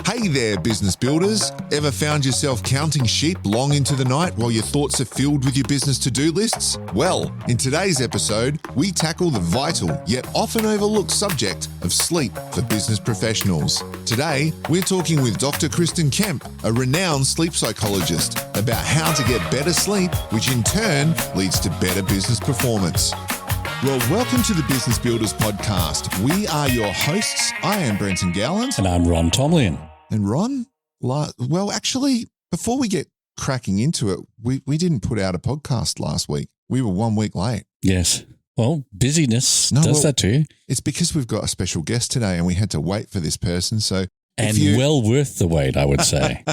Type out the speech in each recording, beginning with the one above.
Hey there, business builders. Ever found yourself counting sheep long into the night while your thoughts are filled with your business to-do lists? Well, in today's episode, we tackle the vital yet often overlooked subject of sleep for business professionals. Today, we're talking with Dr. Kristyn Kemp, a renowned sleep psychologist, about how to get better sleep, which in turn leads to better business performance. Well, welcome to the Business Builders Podcast. We are your hosts. I am Brenton Gallant. And I'm Ron Tomlin. And Ron, well, actually, before we get cracking into it, we didn't put out a podcast last week. We were 1 week late. Yes. Well, busyness does that too. It's because we've got a special guest today and we had to wait for this person. Well worth the wait, I would say.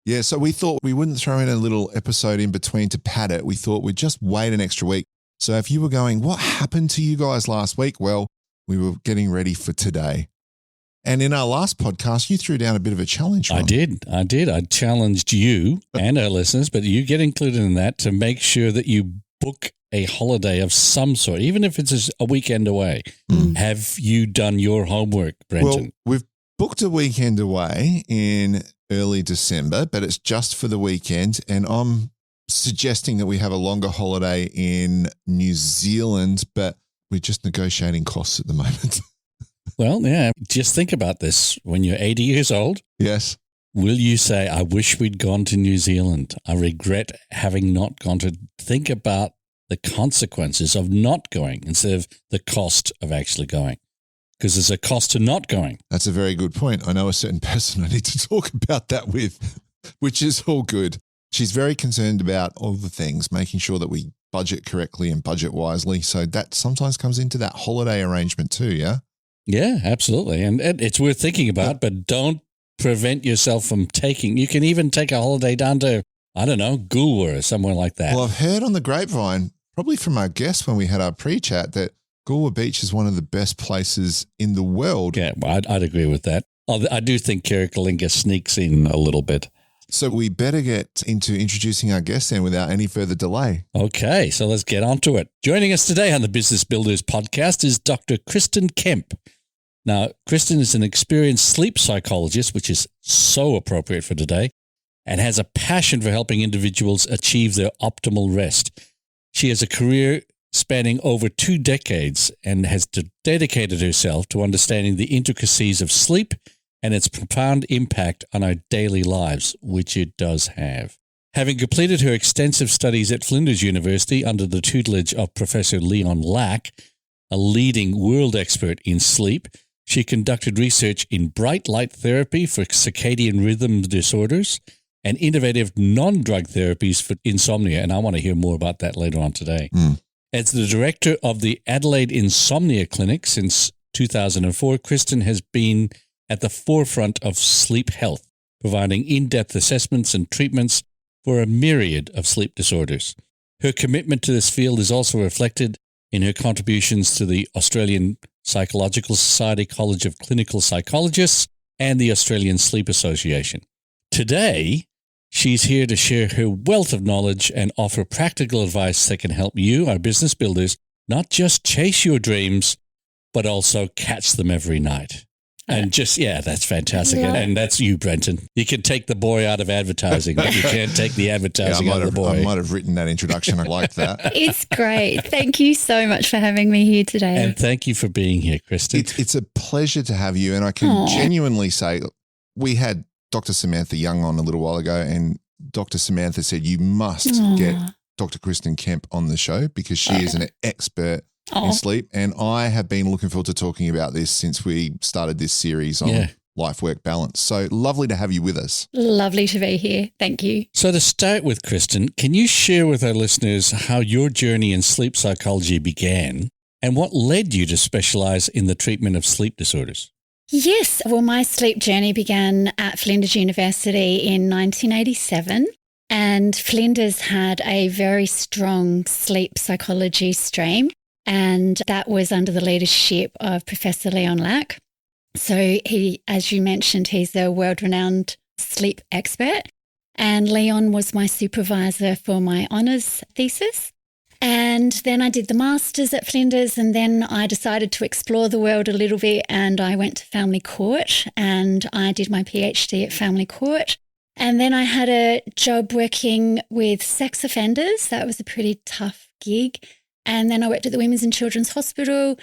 Yeah, so we thought we wouldn't throw in a little episode in between to pad it. We thought we'd just wait an extra week. So if you were going, what happened to you guys last week? Well, we were getting ready for today. And in our last podcast, you threw down a bit of a challenge, Ron. I did. I challenged you and our listeners, but you get included in that to make sure that you book a holiday of some sort, even if it's a weekend away. Have you done your homework, Brenton? Well, we've booked a weekend away in early December, but it's just for the weekend. And I'm suggesting that we have a longer holiday in New Zealand, but we're just negotiating costs at the moment. Well, yeah, just think about this. When you're 80 years old, yes, will you say, I wish we'd gone to New Zealand? I regret having not gone to think about the consequences of not going instead of the cost of actually going. Because there's a cost to not going. That's a very good point. I know a certain person I need to talk about that with, which is all good. She's very concerned about all the things, making sure that we budget correctly and budget wisely. So that sometimes comes into that holiday arrangement too, yeah? Yeah, absolutely. And it's worth thinking about, but don't prevent yourself from taking. You can even take a holiday down to, I don't know, Goolwa or somewhere like that. Well, I've heard on the grapevine, probably from our guests when we had our pre-chat, that Goolwa Beach is one of the best places in the world. Yeah, well, I'd agree with that. I do think Kirikalinga sneaks in a little bit. So we better get into introducing our guests then without any further delay. Okay, so let's get on to it. Joining us today on the Business Builders Podcast is Dr. Kristyn Kemp. Now, Kristyn is an experienced sleep psychologist, which is so appropriate for today, and has a passion for helping individuals achieve their optimal rest. She has a career spanning over 2 decades and has dedicated herself to understanding the intricacies of sleep and its profound impact on our daily lives, which it does have. Having completed her extensive studies at Flinders University under the tutelage of Professor Leon Lack, a leading world expert in sleep, she conducted research in bright light therapy for circadian rhythm disorders and innovative non-drug therapies for insomnia, and I want to hear more about that later on today. As the director of the Adelaide Insomnia Clinic since 2004, Kristyn has been at the forefront of sleep health, providing in-depth assessments and treatments for a myriad of sleep disorders. Her commitment to this field is also reflected in her contributions to the Australian Psychological Society College of Clinical Psychologists and the Australian Sleep Association. Today, she's here to share her wealth of knowledge and offer practical advice that can help you, our business builders, not just chase your dreams, but also catch them every night. And that's fantastic. Yeah. And that's you, Brenton. You can take the boy out of advertising, but you can't take the advertising out of the boy. I might have written that introduction. I like that. It's great. Thank you so much for having me here today. And thank you for being here, Kristyn. It's a pleasure to have you. And I can genuinely say, we had Dr. Samantha Young on a little while ago, and Dr. Samantha said, you must get Dr. Kristyn Kemp on the show because she is an expert in sleep. And I have been looking forward to talking about this since we started this series on life-work balance. So lovely to have you with us. Lovely to be here. Thank you. So to start with, Kristyn, can you share with our listeners how your journey in sleep psychology began and what led you to specialize in the treatment of sleep disorders? Yes. Well, my sleep journey began at Flinders University in 1987. And Flinders had a very strong sleep psychology stream. And that was under the leadership of Professor Leon Lack. So he, as you mentioned, he's a world-renowned sleep expert. And Leon was my supervisor for my honours thesis. And then I did the masters at Flinders, and then I decided to explore the world a little bit, and I went to family court and I did my PhD at family court. And then I had a job working with sex offenders. That was a pretty tough gig. And then I worked at the Women's and Children's Hospital.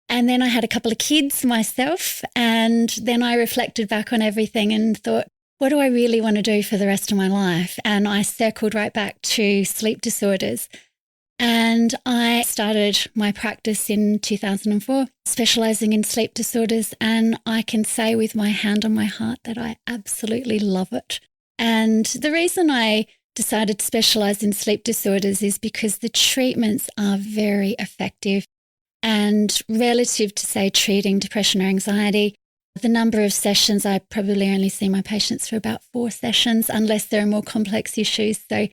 And then I had a couple of kids myself. And then I reflected back on everything and thought, what do I really want to do for the rest of my life? And I circled right back to sleep disorders. And I started my practice in 2004, specialising in sleep disorders. And I can say with my hand on my heart that I absolutely love it. And the reason I decided to specialise in sleep disorders is because the treatments are very effective. And relative to, say, treating depression or anxiety, the number of sessions, I probably only see my patients for about 4 sessions, unless there are more complex issues. So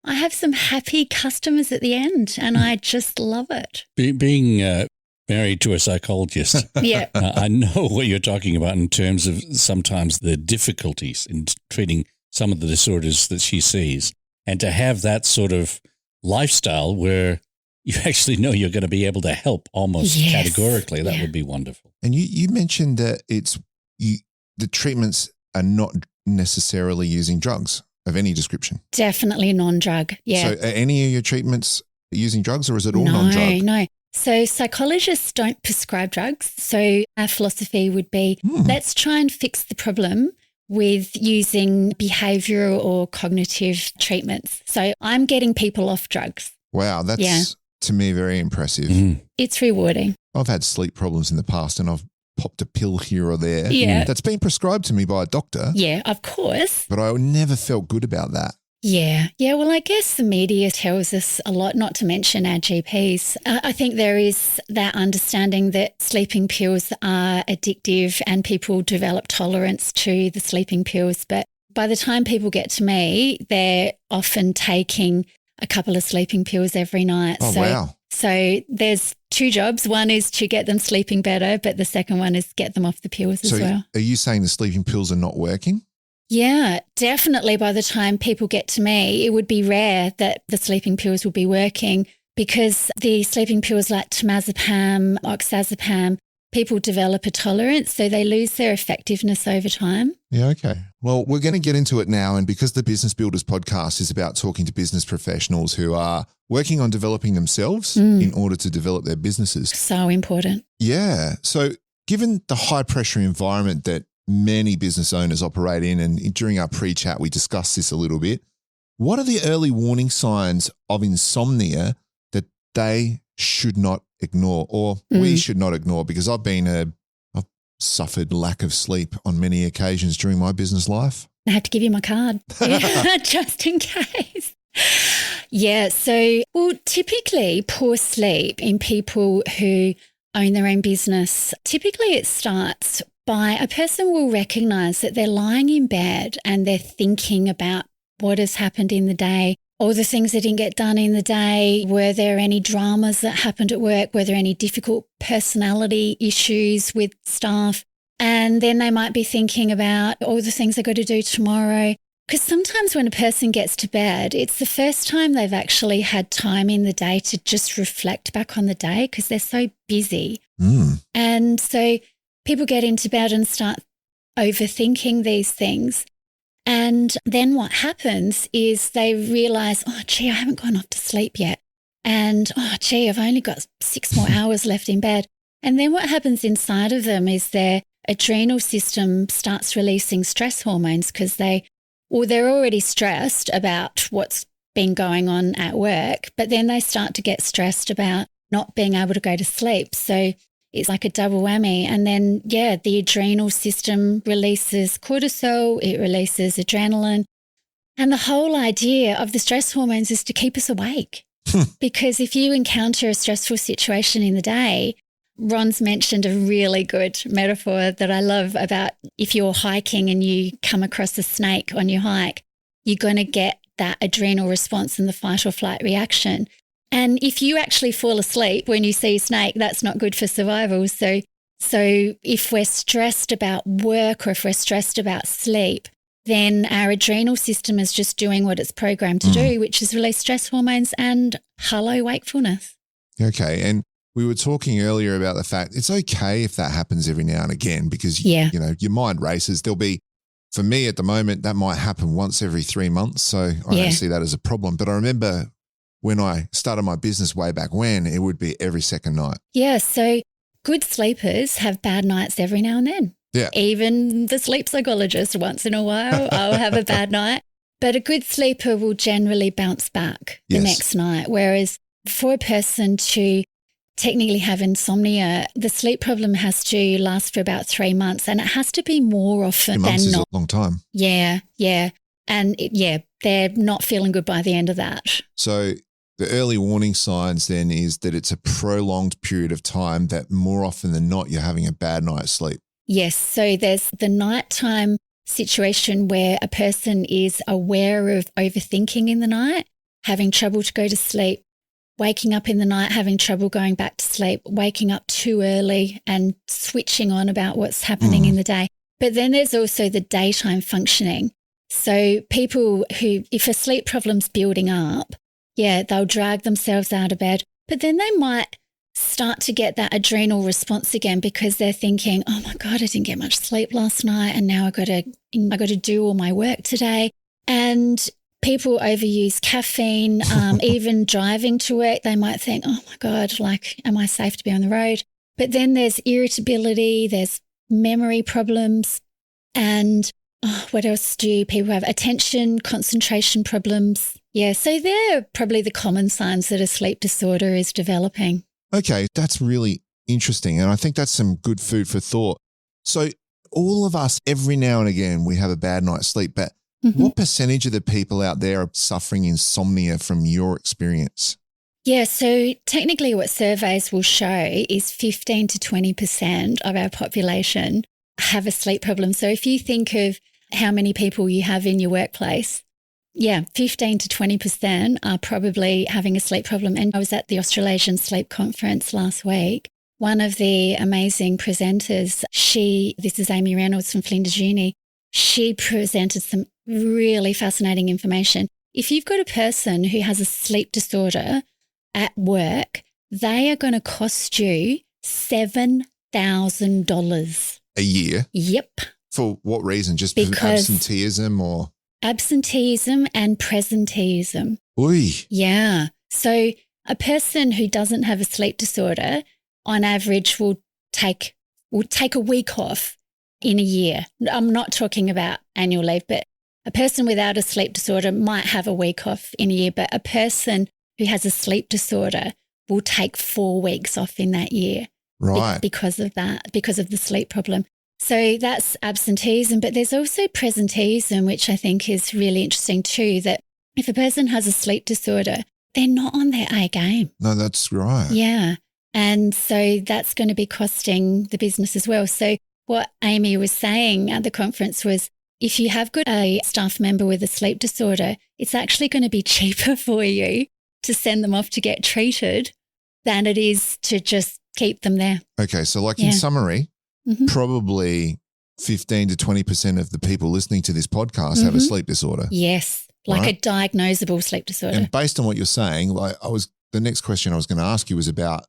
I have some happy customers at the end, and I just love it. Being married to a psychologist, Yeah. I know what you're talking about in terms of sometimes the difficulties in treating some of the disorders that she sees. And to have that sort of lifestyle where you actually know you're going to be able to help almost categorically, that would be wonderful. And you mentioned that the treatments are not necessarily using drugs of any description. Definitely non-drug, yeah. So are any of your treatments using drugs, or is it all non-drug? No. So psychologists don't prescribe drugs. So our philosophy would be, let's try and fix the problem with using behavioural or cognitive treatments. So I'm getting people off drugs. Wow, that's to me very impressive. It's rewarding. I've had sleep problems in the past and I've popped a pill here or there. Yeah. That's been prescribed to me by a doctor. Yeah, of course. But I never felt good about that. Yeah. Well, I guess the media tells us a lot, not to mention our GPs. I think there is that understanding that sleeping pills are addictive and people develop tolerance to the sleeping pills. But by the time people get to me, they're often taking a couple of sleeping pills every night. Oh, wow. So there's 2 jobs. One is to get them sleeping better, but the second one is get them off the pills as well. Are you saying the sleeping pills are not working? Yeah, definitely. By the time people get to me, it would be rare that the sleeping pills will be working because the sleeping pills like temazepam, oxazepam, people develop a tolerance, so they lose their effectiveness over time. Yeah, okay. Well, we're going to get into it now. And because the Business Builders podcast is about talking to business professionals who are working on developing themselves in order to develop their businesses. So important. Yeah. So given the high pressure environment that many business owners operate in, and during our pre-chat, we discussed this a little bit, what are the early warning signs of insomnia that they should not ignore, or we should not ignore? Because I've suffered lack of sleep on many occasions during my business life. I had to give you my card just in case. Yeah. So, typically poor sleep in people who own their own business, typically it starts by a person will recognise that they're lying in bed and they're thinking about what has happened in the day, all the things that didn't get done in the day. Were there any dramas that happened at work? Were there any difficult personality issues with staff? And then they might be thinking about all the things they've got to do tomorrow. Because sometimes when a person gets to bed, it's the first time they've actually had time in the day to just reflect back on the day because they're so busy. And so people get into bed and start overthinking these things. And then what happens is they realise, oh, gee, I haven't gone off to sleep yet. And, oh, gee, I've only got 6 more hours left in bed. And then what happens inside of them is their adrenal system starts releasing stress hormones because they're already stressed about what's been going on at work, but then they start to get stressed about not being able to go to sleep. So it's like a double whammy. And then, the adrenal system releases cortisol, it releases adrenaline. And the whole idea of the stress hormones is to keep us awake. Because if you encounter a stressful situation in the day, Ron's mentioned a really good metaphor that I love about if you're hiking and you come across a snake on your hike, you're going to get that adrenal response and the fight or flight reaction. And if you actually fall asleep when you see a snake, that's not good for survival. So if we're stressed about work or if we're stressed about sleep, then our adrenal system is just doing what it's programmed to do, which is release stress hormones and hello wakefulness. Okay. And we were talking earlier about the fact it's okay if that happens every now and again because, you know, your mind races. There'll be, for me at the moment, that might happen once every 3 months. So I don't see that as a problem. But I remember when I started my business way back when, it would be every second night. Yeah. So good sleepers have bad nights every now and then. Yeah. Even the sleep psychologist, once in a while, I'll have a bad night. But a good sleeper will generally bounce back the next night. Whereas for a person to technically have insomnia, the sleep problem has to last for about 3 months, and it has to be more often 3 months than is not. a long time. Yeah. And they're not feeling good by the end of that. So the early warning signs then is that it's a prolonged period of time that more often than not you're having a bad night's sleep. Yes. So there's the nighttime situation where a person is aware of overthinking in the night, having trouble to go to sleep, waking up in the night, having trouble going back to sleep, waking up too early and switching on about what's happening in the day. But then there's also the daytime functioning. So people who, if a sleep problem's building up, they'll drag themselves out of bed, but then they might start to get that adrenal response again because they're thinking, oh my God, I didn't get much sleep last night and now I got to do all my work today. And people overuse caffeine, even driving to work, they might think, oh my God, like, am I safe to be on the road? But then there's irritability, there's memory problems, and what else do people have? Attention, concentration problems. Yeah, so they're probably the common signs that a sleep disorder is developing. Okay, that's really interesting. And I think that's some good food for thought. So all of us, every now and again, we have a bad night's sleep, but what percentage of the people out there are suffering insomnia from your experience? Yeah, so technically what surveys will show is 15 to 20% of our population have a sleep problem. So if you think of how many people you have in your workplace, 15 to 20% are probably having a sleep problem. And I was at the Australasian Sleep Conference last week. One of the amazing presenters, this is Amy Reynolds from Flinders Uni, she presented some really fascinating information. If you've got a person who has a sleep disorder at work, they are going to cost you $7,000 a year. Yep. For what reason? Just because absenteeism or? Absenteeism and presenteeism. Oy. Yeah. So a person who doesn't have a sleep disorder on average will take a week off in a year. I'm not talking about annual leave, but a person without a sleep disorder might have a week off in a year, but a person who has a sleep disorder will take 4 weeks off in that year. Right. Because of that, because of the sleep problem. So that's absenteeism, but there's also presenteeism, which I think is really interesting too, that if a person has a sleep disorder, they're not on their A game. No, that's right. Yeah. And so that's going to be costing the business as well. So what Amy was saying at the conference was, if you have got a staff member with a sleep disorder, it's actually going to be cheaper for you to send them off to get treated than it is to just keep them there. Okay. So in summary, probably 15 to 20% of the people listening to this podcast have a sleep disorder. Yes. Like a diagnosable sleep disorder. And based on what you're saying, the next question I was going to ask you was about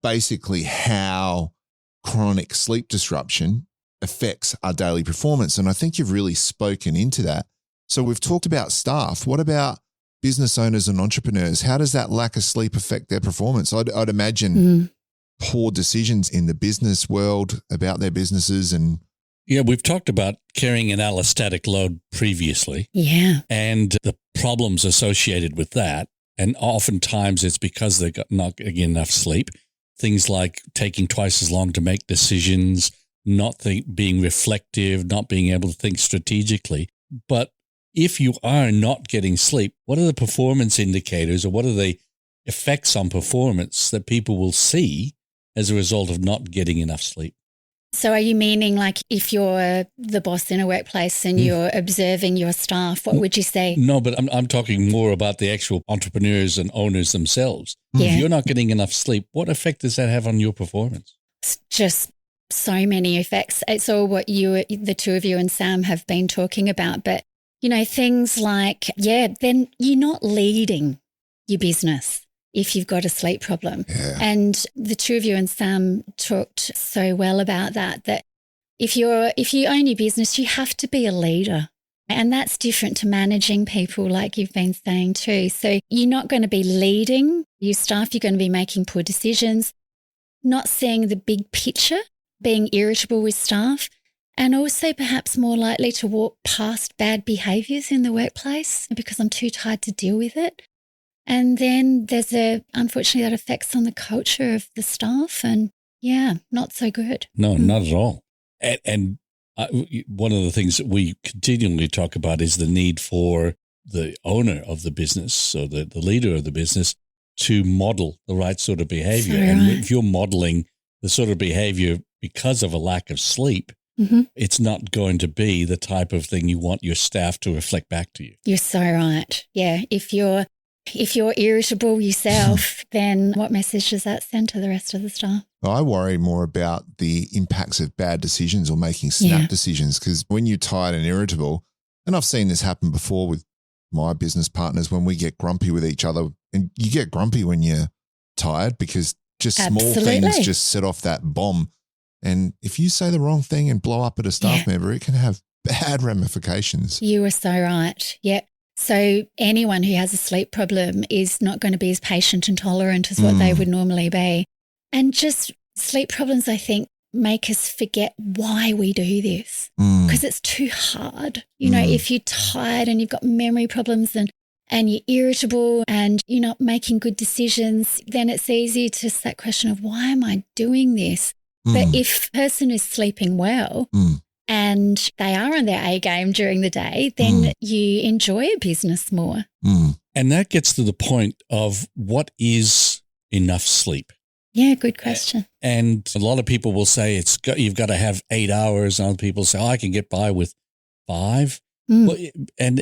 basically how chronic sleep disruption affects our daily performance. And I think you've really spoken into that. So we've talked about staff. What about business owners and entrepreneurs? How does that lack of sleep affect their performance? I'd imagine poor decisions in the business world about their businesses and. Yeah, we've talked about carrying an allostatic load previously. Yeah. And the problems associated with that. And oftentimes it's because they're not getting enough sleep. Things like taking twice as long to make decisions, being reflective, not being able to think strategically. But if you are not getting sleep, what are the performance indicators or what are the effects on performance that people will see as a result of not getting enough sleep? So are you meaning like if you're the boss in a workplace and you're observing your staff, what would you say? No, but I'm talking more about the actual entrepreneurs and owners themselves. Yeah. If you're not getting enough sleep, what effect does that have on your performance? Just so many effects. It's all what the two of you and Sam have been talking about. But, things like, then you're not leading your business if you've got a sleep problem. Yeah. And the two of you and Sam talked so well about that if you own your business, you have to be a leader. And that's different to managing people, like you've been saying too. So you're not going to be leading your staff. You're going to be making poor decisions, not seeing the big picture, being irritable with staff, and also perhaps more likely to walk past bad behaviours in the workplace because I'm too tired to deal with it. And then unfortunately, that affects on the culture of the staff, and not so good. No, not at all. And one of the things that we continually talk about is the need for the owner of the business, or the leader of the business, to model the right sort of behavior. So and right. if you're modeling the sort of behavior because of a lack of sleep, it's not going to be the type of thing you want your staff to reflect back to you. You're so right. Yeah. If you're irritable yourself, then what message does that send to the rest of the staff? I worry more about the impacts of bad decisions or making snap decisions, because when you're tired and irritable, and I've seen this happen before with my business partners, when we get grumpy with each other, and you get grumpy when you're tired because just small things just set off that bomb. And if you say the wrong thing and blow up at a staff member, it can have bad ramifications. You are so right. Yep. So anyone who has a sleep problem is not going to be as patient and tolerant as what they would normally be. And just sleep problems, I think, make us forget why we do this, because it's too hard. If you're tired and you've got memory problems and you're irritable and you're not making good decisions, then it's easy to ask that question of, why am I doing this? But if a person is sleeping well and they are on their A game during the day, then you enjoy a business more. And that gets to the point of, what is enough sleep? Yeah, good question. And a lot of people will say you've got to have 8 hours. And other people say, I can get by with 5. Well, and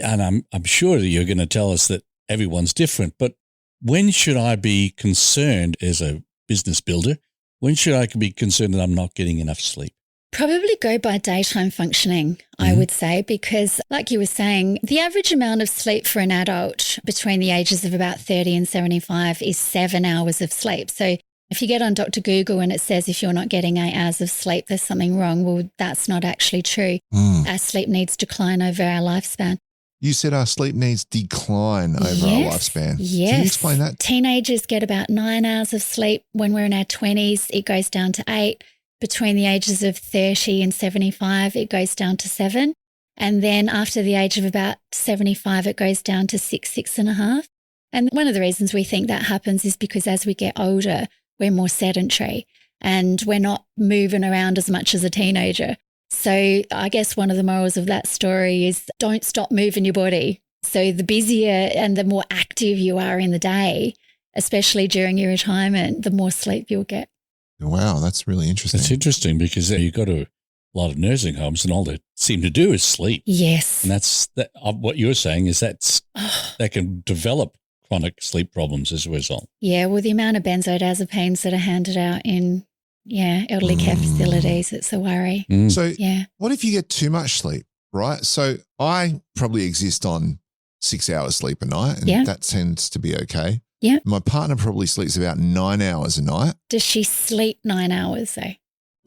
I'm sure that you're going to tell us that everyone's different. But when should I be concerned as a business builder? When should I be concerned that I'm not getting enough sleep? Probably go by daytime functioning, I would say, because like you were saying, the average amount of sleep for an adult between the ages of about 30 and 75 is 7 hours of sleep. So if you get on Dr. Google and it says if you're not getting 8 hours of sleep, there's something wrong. Well, that's not actually true. Our sleep needs decline over our lifespan. You said our sleep needs decline over our lifespan. Yes. Can you explain that? Teenagers get about 9 hours of sleep. When we're in our 20s, it goes down to 8. Between the ages of 30 and 75, it goes down to 7. And then after the age of about 75, it goes down to 6.5. And one of the reasons we think that happens is because as we get older, we're more sedentary and we're not moving around as much as a teenager. So I guess one of the morals of that story is, don't stop moving your body. So the busier and the more active you are in the day, especially during your retirement, the more sleep you'll get. Wow, that's really interesting. It's interesting because you go to a lot of nursing homes and all they seem to do is sleep. Yes. And what you're saying is that can develop chronic sleep problems as a result. Yeah, well, the amount of benzodiazepines that are handed out in elderly care facilities, it's a worry. So what if you get too much sleep, right? So I probably exist on 6 hours sleep a night, and that tends to be okay. Yeah. My partner probably sleeps about 9 hours a night. Does she sleep 9 hours though?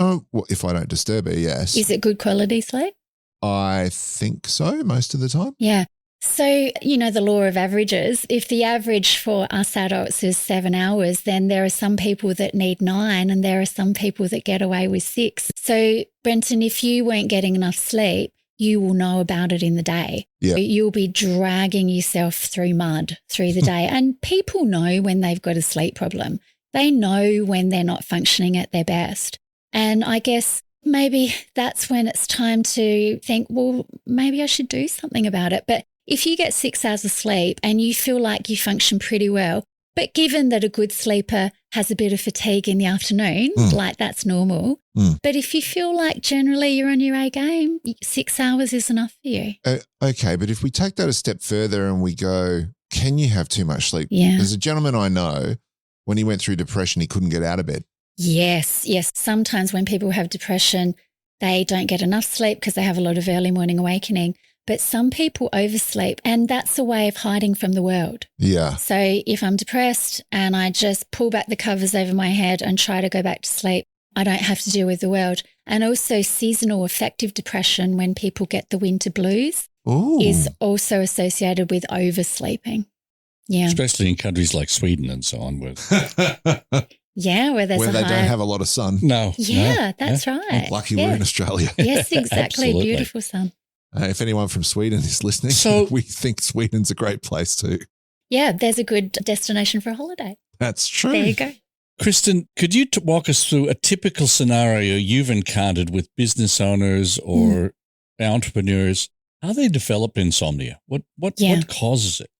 Oh, well, if I don't disturb her, yes. Is it good quality sleep? I think so most of the time. Yeah. So, the law of averages, if the average for us adults is 7 hours, then there are some people that need 9 and there are some people that get away with 6. So, Brenton, if you weren't getting enough sleep, you will know about it in the day. Yeah. You'll be dragging yourself through mud through the day. And people know when they've got a sleep problem. They know when they're not functioning at their best. And I guess maybe that's when it's time to think, well, maybe I should do something about it. But if you get 6 hours of sleep and you feel like you function pretty well, but given that a good sleeper has a bit of fatigue in the afternoon, like that's normal. But if you feel like generally you're on your A game, 6 hours is enough for you. Okay, but if we take that a step further and we go, can you have too much sleep? Yeah. There's a gentleman I know, when he went through depression, he couldn't get out of bed. Yes, yes. Sometimes when people have depression, they don't get enough sleep because they have a lot of early morning awakening. But some people oversleep, and that's a way of hiding from the world. Yeah. So if I'm depressed and I just pull back the covers over my head and try to go back to sleep, I don't have to deal with the world. And also seasonal affective depression, when people get the winter blues, is also associated with oversleeping. Yeah. Especially in countries like Sweden and so on. Where Yeah, where there's where a they high... don't have a lot of sun. No. Yeah, that's right. Lucky we're in Australia. Yes, exactly. Absolutely. Beautiful sun. If anyone from Sweden is listening, So- we think Sweden's a great place too. Yeah, there's a good destination for a holiday. That's true. There you go. Kristen, could you walk us through a typical scenario you've encountered with business owners or entrepreneurs, how they develop insomnia? What causes it?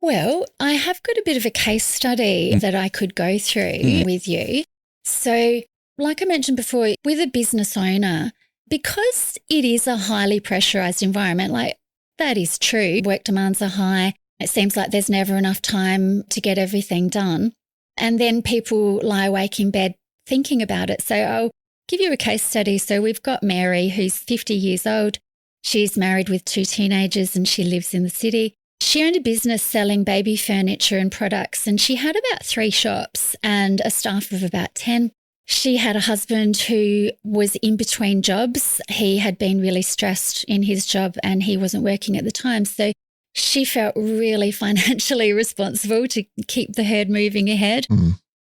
Well, I have got a bit of a case study that I could go through with you. So, like I mentioned before, with a business owner, because it is a highly pressurized environment, like that is true, work demands are high. It seems like there's never enough time to get everything done. And then people lie awake in bed thinking about it. So I'll give you a case study. So we've got Mary, who's 50 years old. She's married with 2 teenagers and she lives in the city. She owned a business selling baby furniture and products, and she had about 3 shops and a staff of about 10. She had a husband who was in between jobs. He had been really stressed in his job and he wasn't working at the time. So she felt really financially responsible to keep the herd moving ahead.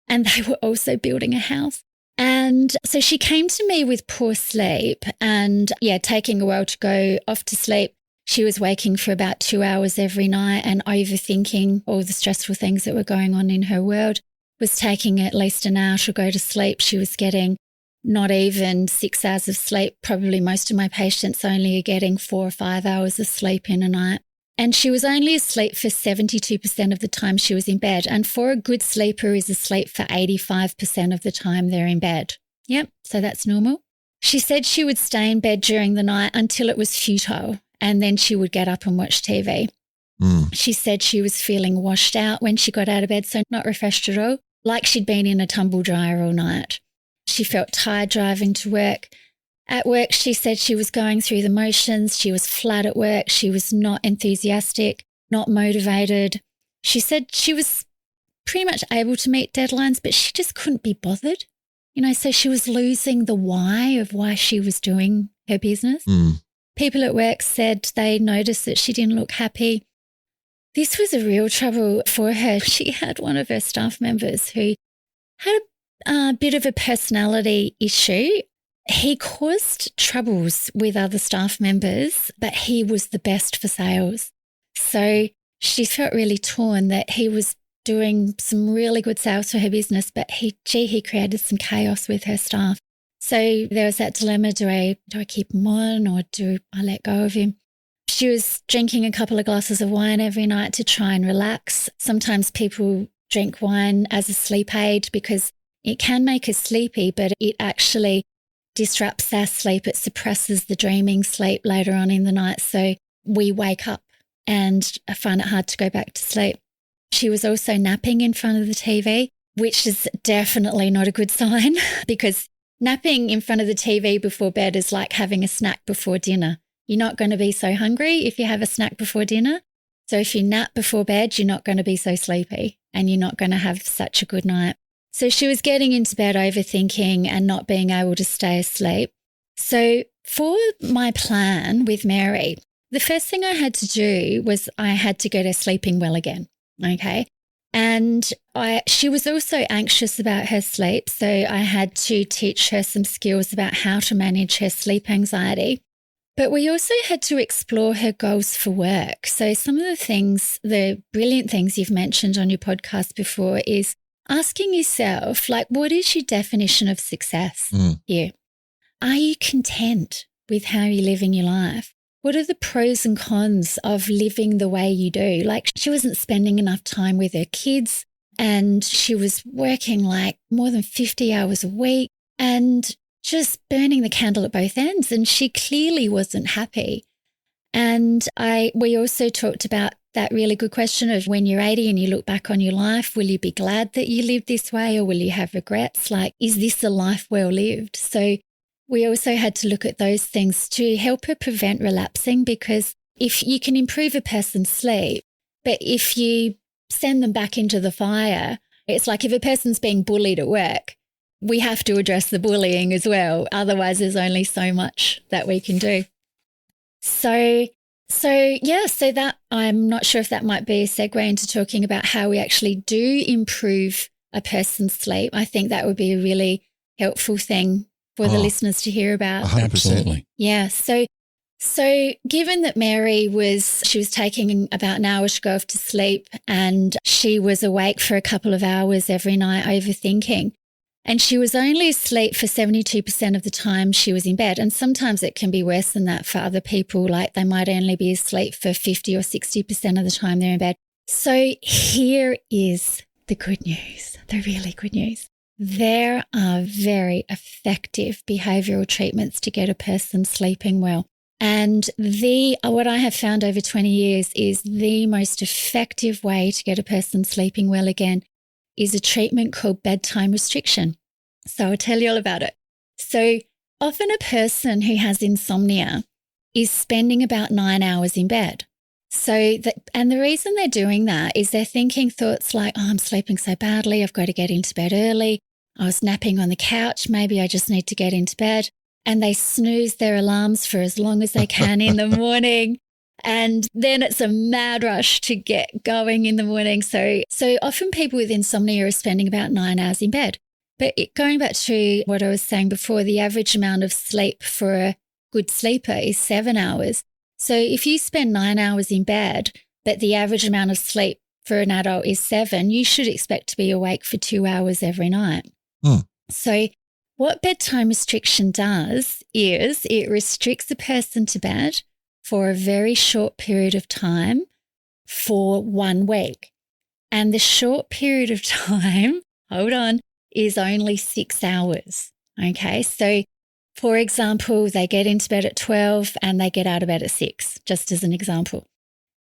And they were also building a house. And so she came to me with poor sleep and, taking a while to go off to sleep. She was waking for about 2 hours every night and overthinking all the stressful things that were going on in her world. Was taking at least an hour to go to sleep. She was getting not even 6 hours of sleep. Probably most of my patients only are getting 4 or 5 hours of sleep in a night. And she was only asleep for 72% of the time she was in bed. And for a good sleeper is asleep for 85% of the time they're in bed. Yep, so that's normal. She said she would stay in bed during the night until it was futile, and then she would get up and watch TV. She said she was feeling washed out when she got out of bed, so not refreshed at all, like she'd been in a tumble dryer all night. She felt tired driving to work. At work, she said she was going through the motions. She was flat at work. She was not enthusiastic, not motivated. She said she was pretty much able to meet deadlines, but she just couldn't be bothered. So she was losing the why of why she was doing her business. People at work said they noticed that she didn't look happy. This was a real trouble for her. She had one of her staff members who had a bit of a personality issue. He caused troubles with other staff members, but he was the best for sales. So she felt really torn that he was doing some really good sales for her business, but he created some chaos with her staff. So there was that dilemma, do I keep him on or do I let go of him? She was drinking a couple of glasses of wine every night to try and relax. Sometimes people drink wine as a sleep aid because it can make us sleepy, but it actually disrupts our sleep. It suppresses the dreaming sleep later on in the night. So we wake up and find it hard to go back to sleep. She was also napping in front of the TV, which is definitely not a good sign because napping in front of the TV before bed is like having a snack before dinner. You're not going to be so hungry if you have a snack before dinner. So if you nap before bed, you're not going to be so sleepy and you're not going to have such a good night. So she was getting into bed overthinking and not being able to stay asleep. So for my plan with Mary, the first thing I had to do was I had to get her sleeping well again. Okay. And she was also anxious about her sleep. So I had to teach her some skills about how to manage her sleep anxiety. But we also had to explore her goals for work. So some of the brilliant things you've mentioned on your podcast before is asking yourself, like, what is your definition of success here? Are you content with how you're living your life? What are the pros and cons of living the way you do? Like, she wasn't spending enough time with her kids and she was working like more than 50 hours a week and just burning the candle at both ends, and she clearly wasn't happy. And we also talked about that really good question of when you're 80 and you look back on your life, will you be glad that you lived this way or will you have regrets? Like, is this a life well lived? So we also had to look at those things to help her prevent relapsing, because if you can improve a person's sleep, but if you send them back into the fire, it's like if a person's being bullied at work, we have to address the bullying as well. Otherwise, there's only so much that we can do. So that I'm not sure if that might be a segue into talking about how we actually do improve a person's sleep. I think that would be a really helpful thing for the listeners to hear about. 100%. Absolutely. Yeah. So given that Mary was taking about an hour to go off to sleep and she was awake for a couple of hours every night overthinking, and she was only asleep for 72% of the time she was in bed. And sometimes it can be worse than that for other people, like they might only be asleep for 50 or 60% of the time they're in bed. So here is the good news, the really good news. There are very effective behavioural treatments to get a person sleeping well. And what I have found over 20 years is the most effective way to get a person sleeping well again is a treatment called bedtime restriction. So I'll tell you all about it. So often a person who has insomnia is spending about 9 hours in bed. And the reason they're doing that is they're thinking thoughts like, I'm sleeping so badly, I've got to get into bed early. I was napping on the couch, maybe I just need to get into bed. And they snooze their alarms for as long as they can in the morning. And then it's a mad rush to get going in the morning. So often people with insomnia are spending about 9 hours in bed. But going back to what I was saying before, the average amount of sleep for a good sleeper is 7 hours. So if you spend 9 hours in bed, but the average amount of sleep for an adult is 7, you should expect to be awake for 2 hours every night. So what bedtime restriction does is it restricts a person to bed for a very short period of time for 1 week. And the short period of time, is only 6 hours. Okay. So for example, they get into bed at 12 and they get out of bed at 6, just as an example.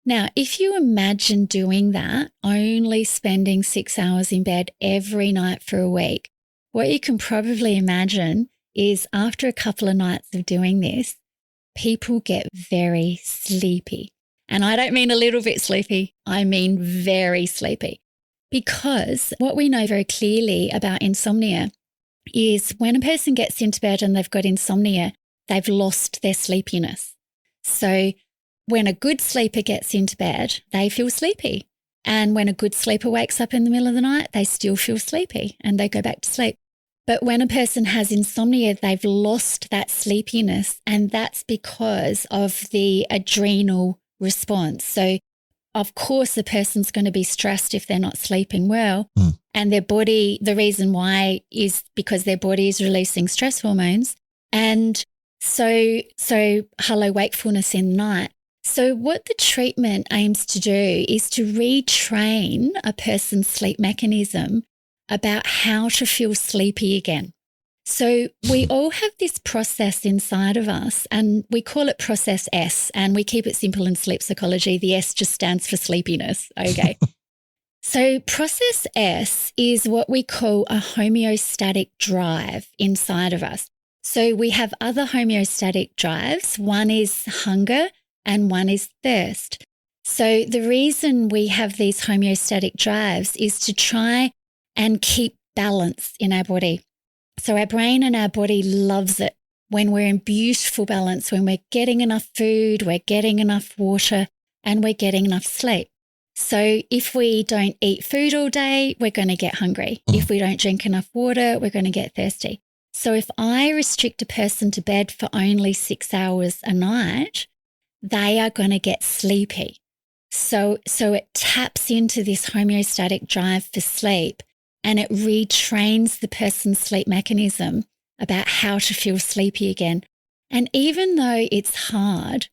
Now, if you imagine doing that, only spending 6 hours in bed every night for a week, what you can probably imagine is after a couple of nights of doing this, people get very sleepy. And I don't mean a little bit sleepy, I mean very sleepy. Because what we know very clearly about insomnia is when a person gets into bed and they've got insomnia, they've lost their sleepiness. So when a good sleeper gets into bed, they feel sleepy. And when a good sleeper wakes up in the middle of the night, they still feel sleepy and they go back to sleep. But when a person has insomnia, they've lost that sleepiness, and that's because of the adrenal response. So, of course, a person's going to be stressed if they're not sleeping well. And their body, the reason why is because their body is releasing stress hormones. And so hello, wakefulness in the night. So what the treatment aims to do is to retrain a person's sleep mechanism about how to feel sleepy again. So we all have this process inside of us, and we call it process S, and we keep it simple in sleep psychology. The S just stands for sleepiness. Okay. So process S is what we call a homeostatic drive inside of us. So we have other homeostatic drives. One is hunger and one is thirst. So the reason we have these homeostatic drives is to try and keep balance in our body. So our brain and our body loves it when we're in beautiful balance, when we're getting enough food, we're getting enough water, and we're getting enough sleep. So if we don't eat food all day, we're going to get hungry. If we don't drink enough water, we're going to get thirsty. So if I restrict a person to bed for only 6 hours a night, they are going to get sleepy. So it taps into this homeostatic drive for sleep, and it retrains the person's sleep mechanism about how to feel sleepy again. And even though it's hard,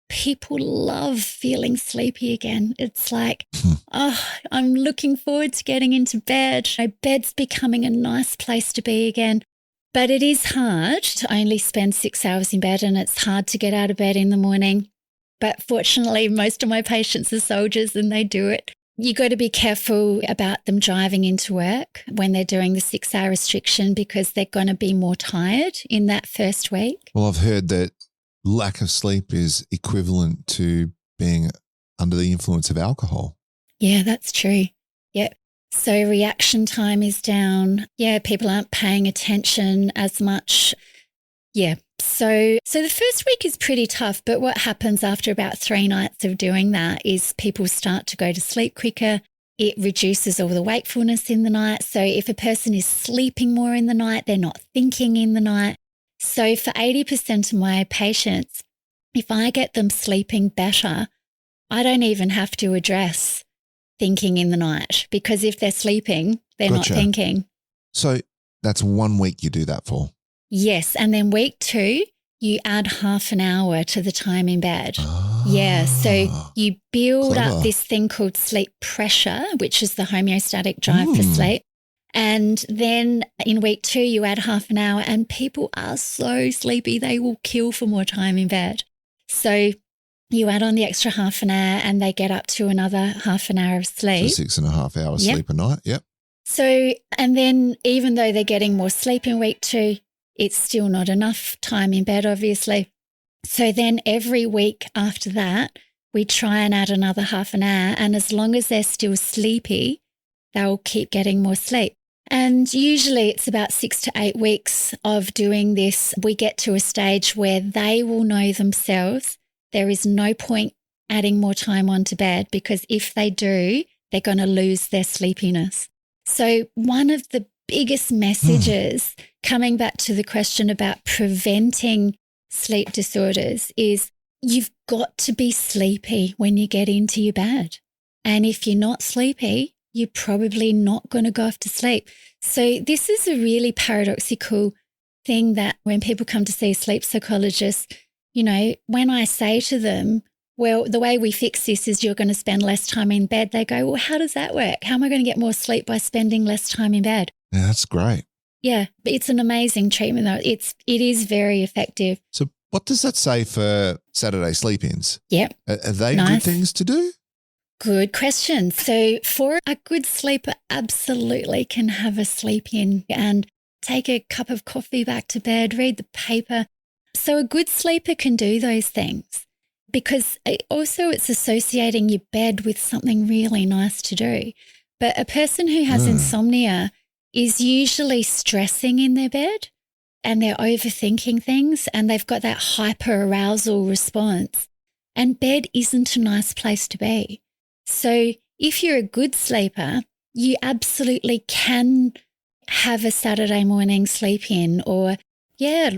people love feeling sleepy again. It's like, I'm looking forward to getting into bed. My bed's becoming a nice place to be again. But it is hard to only spend 6 hours in bed, and it's hard to get out of bed in the morning. But fortunately, most of my patients are soldiers and they do it. You got to be careful about them driving into work when they're doing the 6-hour restriction because they're going to be more tired in that first week. Well, I've heard that lack of sleep is equivalent to being under the influence of alcohol. Yeah, that's true. Yep. So reaction time is down. Yeah, people aren't paying attention as much. Yeah. So the first week is pretty tough, but what happens after about 3 nights of doing that is people start to go to sleep quicker. It reduces all the wakefulness in the night. So if a person is sleeping more in the night, they're not thinking in the night. So for 80% of my patients, if I get them sleeping better, I don't even have to address thinking in the night because if they're sleeping, they're not thinking. So that's 1 week you do that for? Yes. And then week 2, you add half an hour to the time in bed. Yeah. So you build up this thing called sleep pressure, which is the homeostatic drive for sleep. And then in week 2, you add half an hour and people are so sleepy, they will kill for more time in bed. So you add on the extra half an hour and they get up to another half an hour of sleep. So 6.5 hours sleep a night. Yep. So, and then even though they're getting more sleep in week 2, it's still not enough time in bed, obviously. So then every week after that, we try and add another half an hour. And as long as they're still sleepy, they'll keep getting more sleep. And usually it's about 6 to 8 weeks of doing this. We get to a stage where they will know themselves there is no point adding more time onto bed because if they do, they're going to lose their sleepiness. So one of the biggest messages coming back to the question about preventing sleep disorders is you've got to be sleepy when you get into your bed. And if you're not sleepy, you're probably not going to go off to sleep. So this is a really paradoxical thing that when people come to see a sleep psychologist, you know, when I say to them, well, the way we fix this is you're going to spend less time in bed, they go, well, how does that work? How am I going to get more sleep by spending less time in bed? Yeah, that's great. Yeah, it's an amazing treatment though. It is very effective. So what does that say for Saturday sleep-ins? Yep. Are they good things to do? Good question. So for a good sleeper, absolutely can have a sleep in and take a cup of coffee back to bed, read the paper. So a good sleeper can do those things because also it's associating your bed with something really nice to do. But a person who has insomnia is usually stressing in their bed and they're overthinking things and they've got that hyper arousal response. And bed isn't a nice place to be. So if you're a good sleeper, you absolutely can have a Saturday morning sleep in or,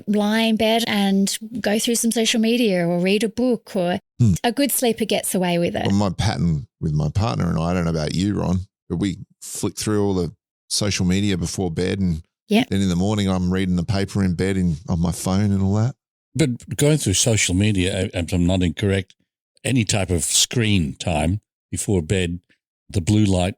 lie in bed and go through some social media or read a book or a good sleeper gets away with it. Well, my pattern with my partner and I don't know about you, Ron, but we flick through all the social media before bed and then in the morning I'm reading the paper in bed on my phone and all that. But going through social media, if I'm not incorrect, any type of screen time before bed, the blue light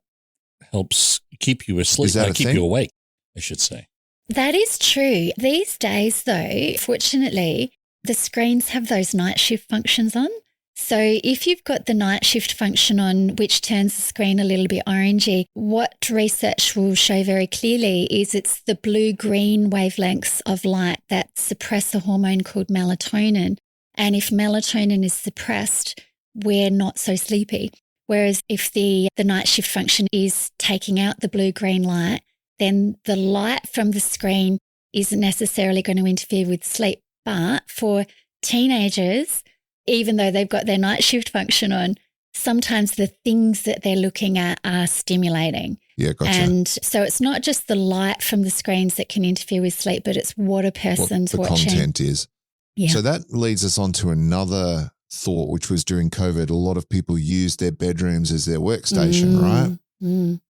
helps keep you asleep, keep you awake, I should say. That is true. These days, though, fortunately, the screens have those night shift functions on. So if you've got the night shift function on, which turns the screen a little bit orangey, what research will show very clearly is it's the blue-green wavelengths of light that suppress a hormone called melatonin. And if melatonin is suppressed, we're not so sleepy. Whereas if the night shift function is taking out the blue-green light, then the light from the screen isn't necessarily going to interfere with sleep. But for teenagers, even though they've got their night shift function on, sometimes the things that they're looking at are stimulating. Yeah, gotcha. And so it's not just the light from the screens that can interfere with sleep, but it's what a person's watching. What the content is. Yeah. So that leads us on to another thought, which was during COVID, a lot of people used their bedrooms as their workstation, right?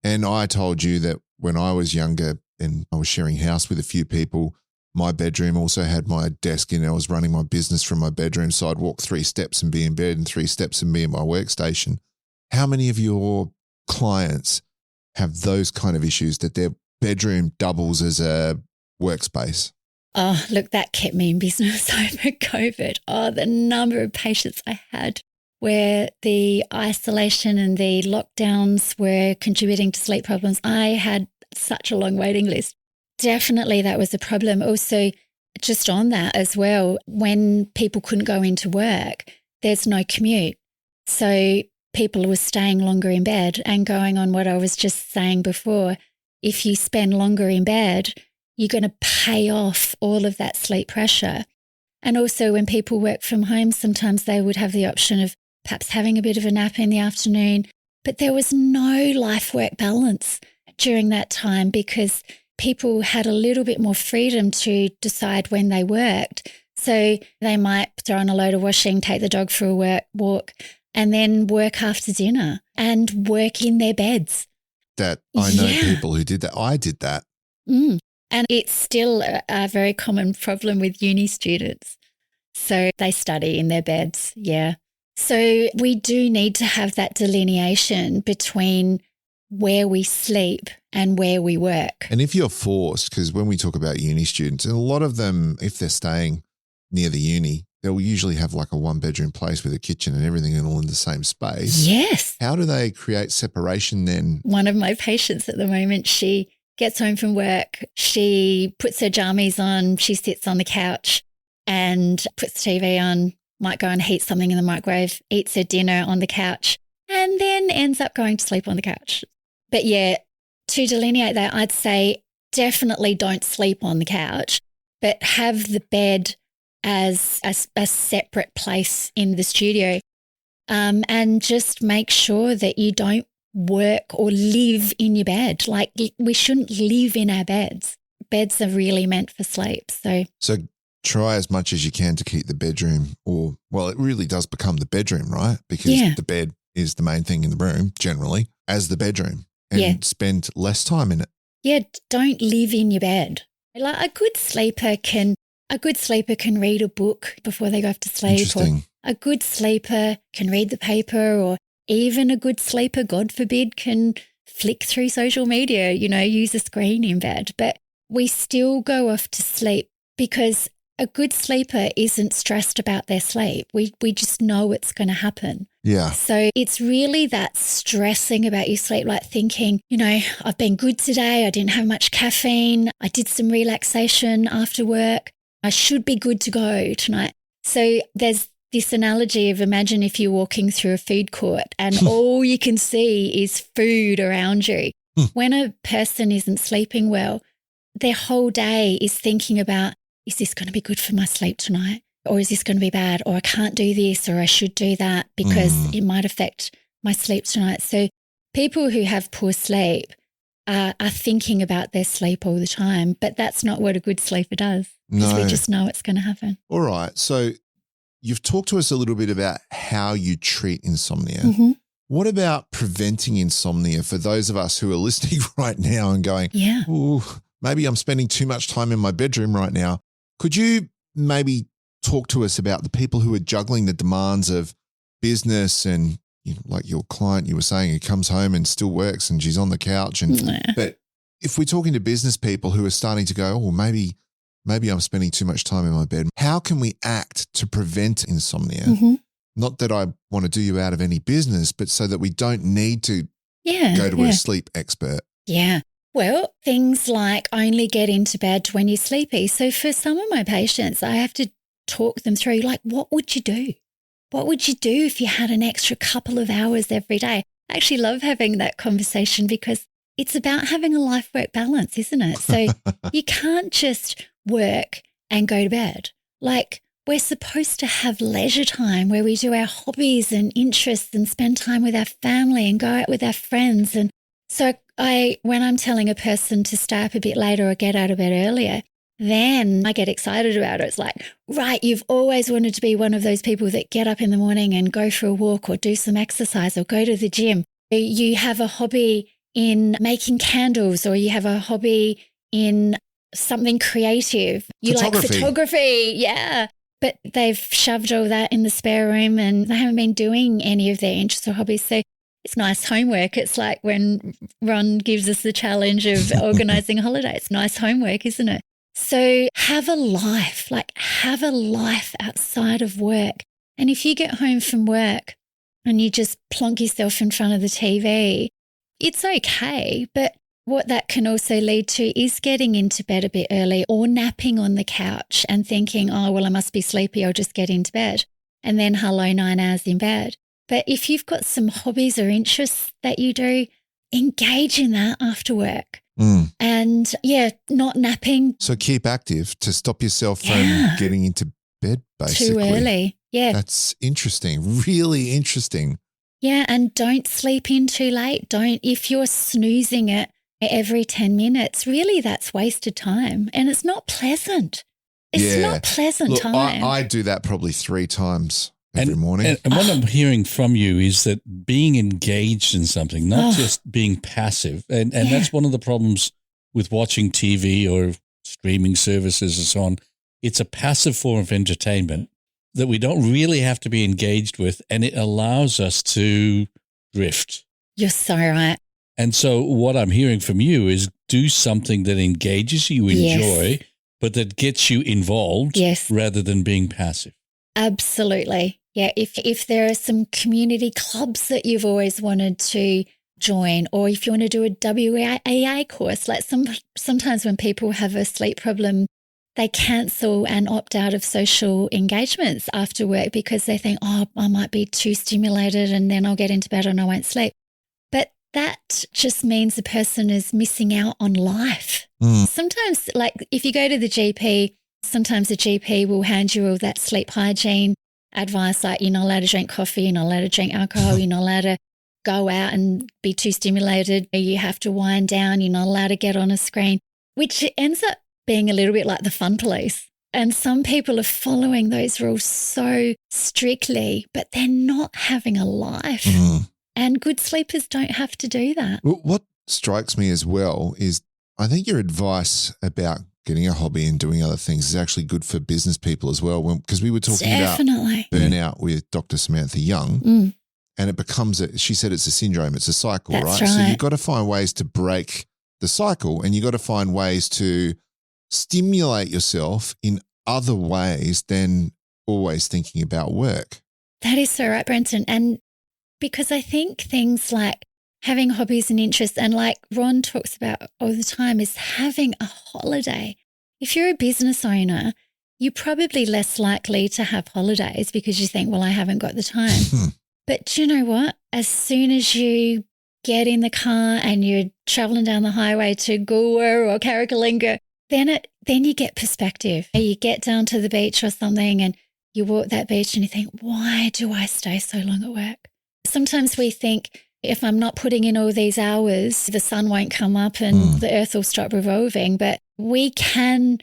And I told you that when I was younger and I was sharing house with a few people, my bedroom also had my desk in. I was running my business from my bedroom, so I'd walk 3 steps and be in bed and 3 steps and be in my workstation. How many of your clients have those kind of issues that their bedroom doubles as a workspace? Oh, look, that kept me in business over COVID. Oh, the number of patients I had where the isolation and the lockdowns were contributing to sleep problems. I had such a long waiting list. Definitely that was a problem. Also, just on that as well, when people couldn't go into work, there's no commute. So people were staying longer in bed, and going on what I was just saying before, if you spend longer in bed, you're going to pay off all of that sleep pressure. And also when people work from home, sometimes they would have the option of perhaps having a bit of a nap in the afternoon, but there was no life-work balance during that time because people had a little bit more freedom to decide when they worked. So they might throw on a load of washing, take the dog for a walk, and then work after dinner and work in their beds. That I know people who did that. I did that. And it's still a very common problem with uni students. So they study in their beds, So we do need to have that delineation between where we sleep and where we work. And if you're forced, because when we talk about uni students, and a lot of them, if they're staying near the uni, they'll usually have like a 1-bedroom place with a kitchen and everything and all in the same space. Yes. How do they create separation then? One of my patients at the moment, she gets home from work, she puts her jammies on, she sits on the couch and puts the TV on, might go and heat something in the microwave, eats her dinner on the couch, and then ends up going to sleep on the couch. But to delineate that, I'd say definitely don't sleep on the couch, but have the bed as a separate place in the studio, and just make sure that you don't work or live in your bed. Like we shouldn't live in our beds. Beds are really meant for sleep. So try as much as you can to keep the bedroom, it really does become the bedroom, right? Because the bed is the main thing in the room generally as the bedroom, and spend less time in it. Yeah, don't live in your bed. Like a good sleeper can read a book before they go off to sleep. Interesting. Or a good sleeper can read the paper, or even a good sleeper, God forbid, can flick through social media, use a screen in bed. But we still go off to sleep because a good sleeper isn't stressed about their sleep. We just know it's going to happen. Yeah. So it's really that stressing about your sleep, like thinking, I've been good today. I didn't have much caffeine. I did some relaxation after work. I should be good to go tonight. So there's this analogy of, imagine if you're walking through a food court and all you can see is food around you. When a person isn't sleeping well, their whole day is thinking about, is this going to be good for my sleep tonight? Or is this going to be bad? Or I can't do this, or I should do that because it might affect my sleep tonight. So people who have poor sleep are thinking about their sleep all the time, but that's not what a good sleeper does. Because we just know it's going to happen. All right. So you've talked to us a little bit about how you treat insomnia. Mm-hmm. What about preventing insomnia for those of us who are listening right now and going, ooh, maybe I'm spending too much time in my bedroom right now? Could you maybe talk to us about the people who are juggling the demands of business and, like your client you were saying, who comes home and still works and she's on the couch. But if we're talking to business people who are starting to go, oh, maybe I'm spending too much time in my bed, how can we act to prevent insomnia? Mm-hmm. Not that I want to do you out of any business, but so that we don't need to go to a sleep expert. Yeah. Well, things like only get into bed when you're sleepy. So for some of my patients, I have to talk them through, like, what would you do? What would you do if you had an extra couple of hours every day? I actually love having that conversation because it's about having a life-work balance, isn't it? So you can't just work and go to bed. Like, we're supposed to have leisure time where we do our hobbies and interests and spend time with our family and go out with our friends. And so when I'm telling a person to stay up a bit later or get out of bed earlier, then I get excited about it. It's like, right, you've always wanted to be one of those people that get up in the morning and go for a walk or do some exercise or go to the gym. You have a hobby in making candles, or you have a hobby in something creative. You like photography. Yeah. But they've shoved all that in the spare room and they haven't been doing any of their interests or hobbies. So it's nice homework. It's like when Ron gives us the challenge of organising a holiday. It's nice homework, isn't it? So have a life outside of work. And if you get home from work and you just plonk yourself in front of the TV, it's okay. But what that can also lead to is getting into bed a bit early or napping on the couch and thinking, oh, well, I must be sleepy. I'll just get into bed. And then hello, 9 hours in bed. But if you've got some hobbies or interests that you do, engage in that after work. And not napping. So keep active to stop yourself from getting into bed, basically. Too early. Yeah. That's interesting. Really interesting. Yeah. And don't sleep in too late. If you're snoozing it every 10 minutes, really that's wasted time. And it's not pleasant. It's not pleasant time. I do that probably 3 times every morning. And what I'm hearing from you is that being engaged in something, not just being passive. And that's one of the problems with watching TV or streaming services and so on. It's a passive form of entertainment that we don't really have to be engaged with, and it allows us to drift. You're so right. And so what I'm hearing from you is do something that engages you, enjoy, but that gets you involved rather than being passive. Absolutely. Yeah. If there are some community clubs that you've always wanted to join, or if you want to do a WAA course, like sometimes when people have a sleep problem, they cancel and opt out of social engagements after work because they think, oh, I might be too stimulated and then I'll get into bed and I won't sleep. But that just means the person is missing out on life. Sometimes, like if you go to the GP, sometimes the GP will hand you all that sleep hygiene advice, like you're not allowed to drink coffee, you're not allowed to drink alcohol, you're not allowed to go out and be too stimulated, you have to wind down, you're not allowed to get on a screen, which ends up being a little bit like the fun police. And some people are following those rules so strictly, but they're not having a life. And good sleepers don't have to do that. Well, what strikes me as well is I think your advice about getting a hobby and doing other things is actually good for business people as well. Because we were talking about burnout with Dr. Samantha Young, and it becomes she said it's a syndrome, it's a cycle, That's right? So you've got to find ways to break the cycle, and you've got to find ways to stimulate yourself in other ways than always thinking about work. That is so right, Brenton. And because I think things like having hobbies and interests, and like Ron talks about all the time, is having a holiday. If you're a business owner, you're probably less likely to have holidays because you think, well, I haven't got the time. But do you know what? As soon as you get in the car and you're traveling down the highway to Goolwa or Carrigalinga, then you get perspective. You get down to the beach or something and you walk that beach and you think, why do I stay so long at work? Sometimes we think, if I'm not putting in all these hours, the sun won't come up and the earth will stop revolving. But we can,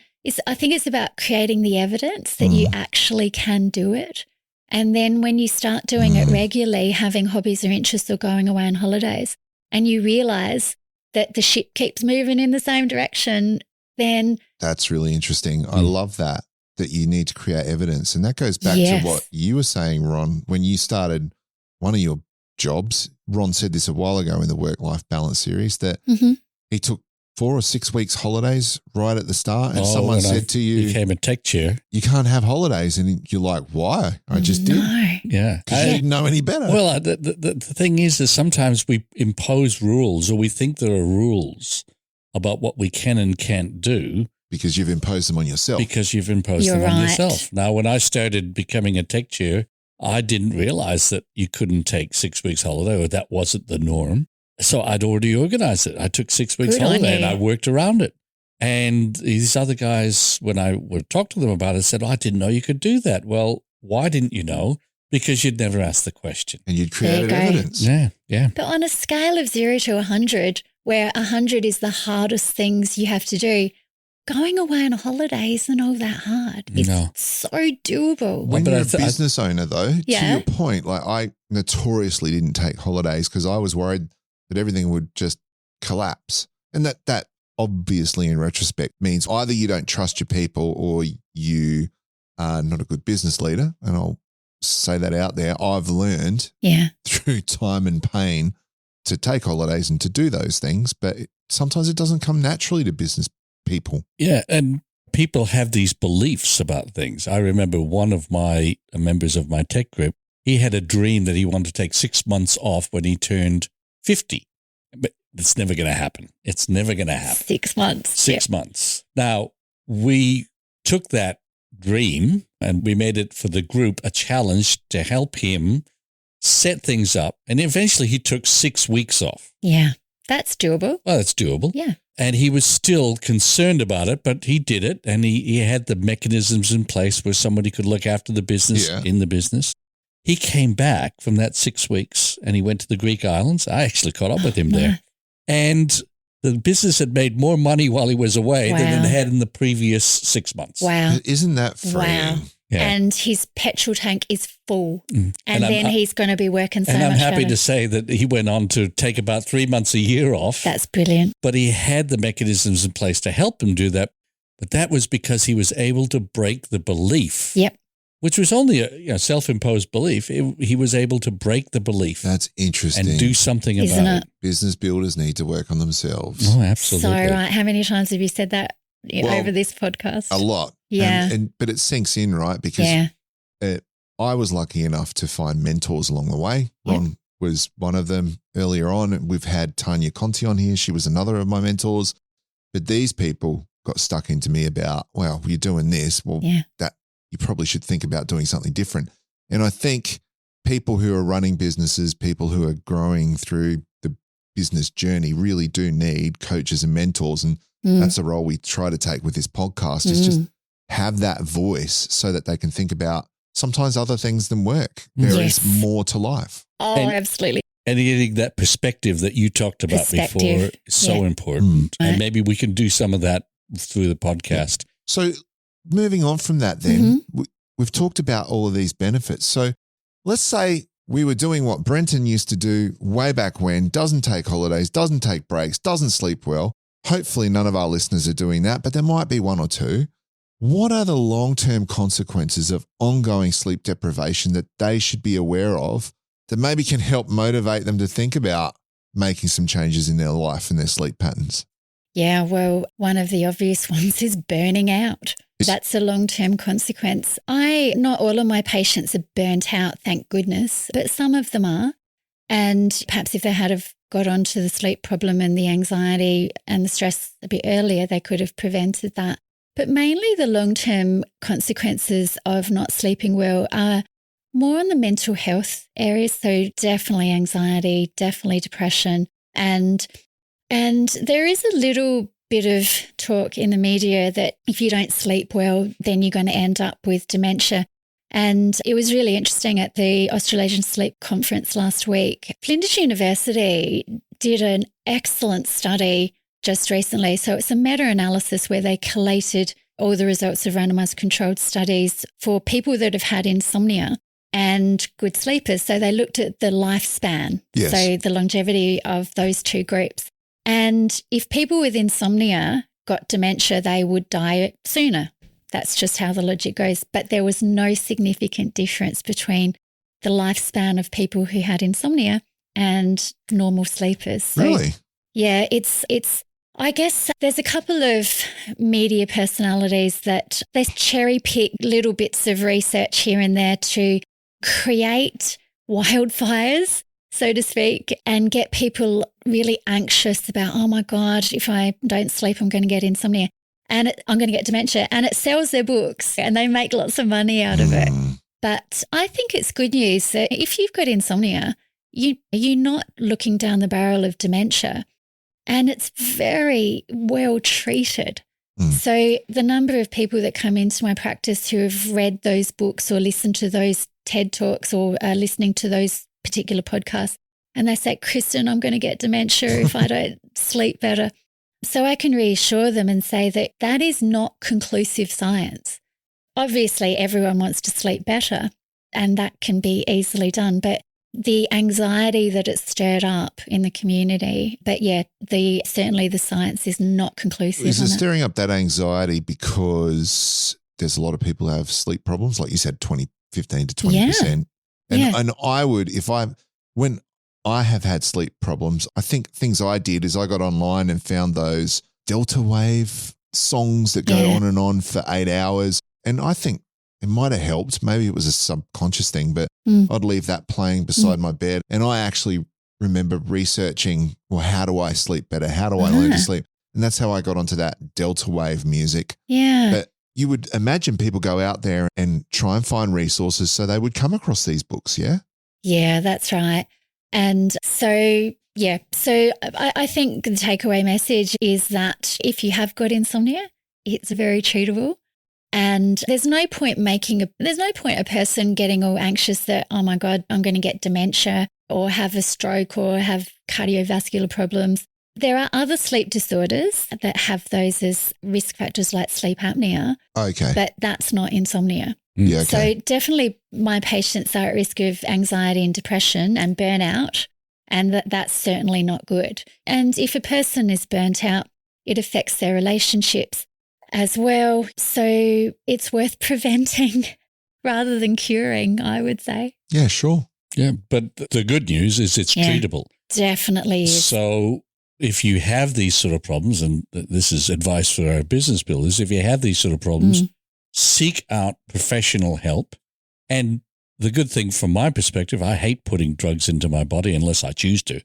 I think it's about creating the evidence that you actually can do it. And then when you start doing it regularly, having hobbies or interests or going away on holidays, and you realize that the ship keeps moving in the same direction, then… That's really interesting. I love that you need to create evidence. And that goes back to what you were saying, Ron, when you started one of your jobs. Ron said this a while ago in the Work-Life Balance series that he took 4 or 6 weeks holidays right at the start, and someone said to you, became a tech chair, you can't have holidays, and you're like, why? I just did. Yeah, because you didn't know any better. Well, the thing is that sometimes we impose rules, or we think there are rules about what we can and can't do because you've imposed them on yourself. On yourself. Now, when I started becoming a tech chair, I didn't realize that you couldn't take 6 weeks holiday, or that wasn't the norm. So I'd already organized it. I took 6 weeks holiday and I worked around it. And these other guys, when I would talk to them about it, said, I didn't know you could do that. Well, why didn't you know? Because you'd never asked the question. And you'd created evidence. Yeah. But on a scale of 0 to 100, where 100 is the hardest things you have to do, going away on a holiday isn't all that hard. It's so doable. When you're a business owner, though, to your point, like I notoriously didn't take holidays because I was worried that everything would just collapse. And that obviously in retrospect means either you don't trust your people or you are not a good business leader. And I'll say that out there. I've learned through time and pain to take holidays and to do those things, but sometimes it doesn't come naturally to business people. Yeah, and people have these beliefs about things. I remember one of my members of my tech group he had a dream that he wanted to take 6 months off when he turned 50. But it's never going to happen. It's never going to happen. 6 months. 6 months. Now, we took that dream and we made it for the group a challenge to help him set things up. And eventually he took 6 weeks off. Yeah, that's doable. Well, that's doable. Yeah. And he was still concerned about it, but he did it. And he had the mechanisms in place where somebody could look after the business in the business. He came back from that 6 weeks and he went to the Greek islands. I actually caught up with him there. And the business had made more money while he was away than it had in the previous 6 months. Wow. Isn't that freeing? Wow. Yeah. And his petrol tank is full. And then he's going to be working so much And I'm happy better. to say that he went on to take about 3 months a year off. That's brilliant. But he had the mechanisms in place to help him do that. But that was because he was able to break the belief. Yep. Which was only a self-imposed belief. He was able to break the belief. That's interesting. And do something Isn't about it. Business builders need to work on themselves. Oh, absolutely. So right. How many times have you said that over this podcast? A lot. Yeah. But it sinks in, right? Because I was lucky enough to find mentors along the way. Ron was one of them earlier on. We've had Tanya Conti on here. She was another of my mentors. But these people got stuck into me about, well, you're doing this. Well, that you probably should think about doing something different. And I think people who are running businesses, people who are growing through the business journey really do need coaches and mentors. And that's a role we try to take with this podcast is just have that voice so that they can think about sometimes other things than work. There is more to life. Oh, absolutely. And getting that perspective that you talked about before is so important. And maybe we can do some of that through the podcast. So moving on from that then, we've talked about all of these benefits. So let's say we were doing what Brenton used to do way back when, doesn't take holidays, doesn't take breaks, doesn't sleep well. Hopefully none of our listeners are doing that, but there might be one or two. What are the long-term consequences of ongoing sleep deprivation that they should be aware of that maybe can help motivate them to think about making some changes in their life and their sleep patterns? Yeah, well, one of the obvious ones is burning out. That's a long-term consequence. Not all of my patients are burnt out, thank goodness, but some of them are. And perhaps if they had have got onto the sleep problem and the anxiety and the stress a bit earlier, they could have prevented that. But mainly the long-term consequences of not sleeping well are more on the mental health areas. So definitely anxiety, definitely depression. And there is a little bit of talk in the media that if you don't sleep well, then you're going to end up with dementia. And it was really interesting at the Australasian Sleep Conference last week. Flinders University did an excellent study just recently. So it's a meta-analysis where they collated all the results of randomized controlled studies for people that have had insomnia and good sleepers. So they looked at the lifespan, so the longevity of those two groups. And if people with insomnia got dementia, they would die sooner. That's just how the logic goes. But there was no significant difference between the lifespan of people who had insomnia and normal sleepers. So, really? Yeah, it's. I guess there's a couple of media personalities that they cherry pick little bits of research here and there to create wildfires, so to speak, and get people really anxious about, oh my God, if I don't sleep, I'm going to get insomnia and I'm going to get dementia. And it sells their books and they make lots of money out of it. But I think it's good news that if you've got insomnia, you're not looking down the barrel of dementia. And it's very well treated. So the number of people that come into my practice who have read those books or listened to those TED Talks or are listening to those particular podcasts, and they say, Kristen, I'm going to get dementia if I don't sleep better. So I can reassure them and say that that is not conclusive science. Obviously, everyone wants to sleep better, and that can be easily done. But the anxiety that it's stirred up in the community, but certainly the science is not conclusive. Is it stirring up that anxiety because there's a lot of people who have sleep problems, like you said, 15 to 20%. And I would, when I have had sleep problems, I think things I did is I got online and found those delta wave songs that go on and on for 8 hours. And I think it might have helped. Maybe it was a subconscious thing, but I'd leave that playing beside my bed. And I actually remember researching, well, how do I sleep better? How do I learn to sleep? And that's how I got onto that delta wave music. Yeah. But you would imagine people go out there and try and find resources so they would come across these books, yeah? Yeah, that's right. And so, yeah, so I think the takeaway message is that if you have got insomnia, it's very treatable. And there's no point a person getting all anxious that, oh my God, I'm going to get dementia or have a stroke or have cardiovascular problems. There are other sleep disorders that have those as risk factors like sleep apnea. Okay. But that's not insomnia. Yeah, okay. So definitely my patients are at risk of anxiety and depression and burnout, and that's certainly not good. And if a person is burnt out, it affects their relationships as well. So it's worth preventing rather than curing, I would say. Yeah, sure. Yeah, but the good news is it's treatable. Definitely is. So if you have these sort of problems, and this is advice for our business builders, if you have these sort of problems, seek out professional help. And the good thing from my perspective, I hate putting drugs into my body unless I choose to,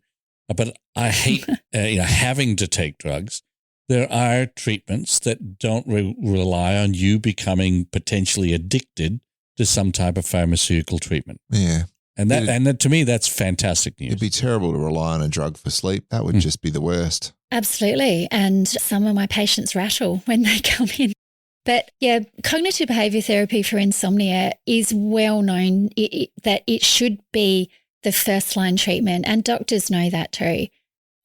but I hate having to take drugs. There are treatments that don't rely on you becoming potentially addicted to some type of pharmaceutical treatment. Yeah. And that to me, that's fantastic news. It'd be terrible to rely on a drug for sleep. That would just be the worst. Absolutely. And some of my patients rattle when they come in. But yeah, cognitive behaviour therapy for insomnia is well known that it should be the first line treatment, and doctors know that too.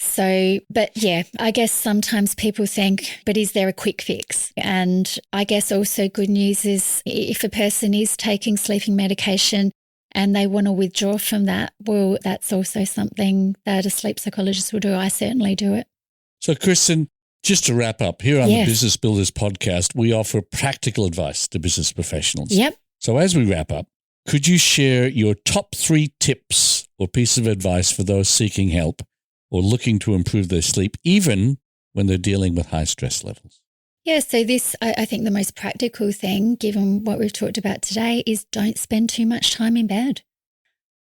So, but yeah, I guess sometimes people think, but is there a quick fix? And I guess also good news is if a person is taking sleeping medication and they want to withdraw from that, well, that's also something that a sleep psychologist will do. I certainly do it. So, Kristen, just to wrap up, here on the Business Builders podcast, we offer practical advice to business professionals. Yep. So as we wrap up, could you share your top 3 tips or piece of advice for those seeking help or looking to improve their sleep, even when they're dealing with high stress levels? Yeah, so this, I think the most practical thing, given what we've talked about today, is don't spend too much time in bed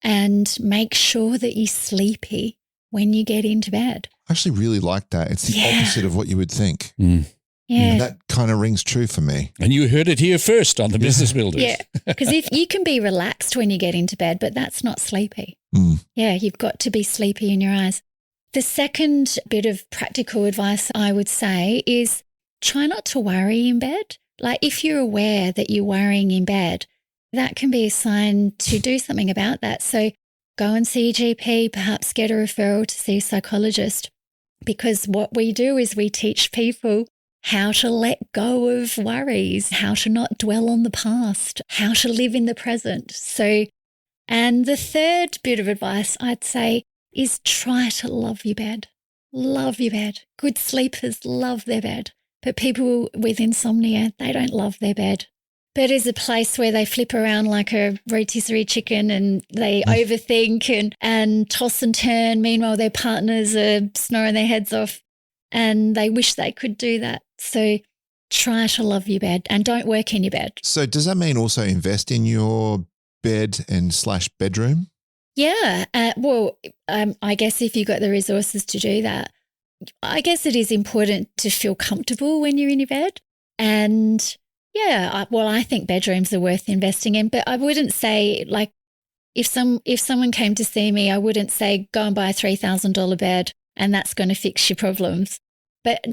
and make sure that you're sleepy when you get into bed. I actually really like that. It's the opposite of what you would think. Yeah. That kind of rings true for me. And you heard it here first on the Business Builders. Yeah, because if you can be relaxed when you get into bed, but that's not sleepy. Yeah, you've got to be sleepy in your eyes. The second bit of practical advice I would say is try not to worry in bed. Like if you're aware that you're worrying in bed, that can be a sign to do something about that. So go and see a GP, perhaps get a referral to see a psychologist, because what we do is we teach people how to let go of worries, how to not dwell on the past, how to live in the present. So, and the third bit of advice I'd say is try to love your bed. Love your bed. Good sleepers love their bed. But people with insomnia, they don't love their bed. Bed is a place where they flip around like a rotisserie chicken and they overthink and toss and turn. Meanwhile, their partners are snoring their heads off and they wish they could do that. So try to love your bed and don't work in your bed. So does that mean also invest in your bed and / bedroom? Yeah. I guess if you've got the resources to do that, I guess it is important to feel comfortable when you're in your bed. And yeah, I think bedrooms are worth investing in, but I wouldn't say like if someone came to see me, I wouldn't say go and buy a $3,000 bed and that's going to fix your problems. But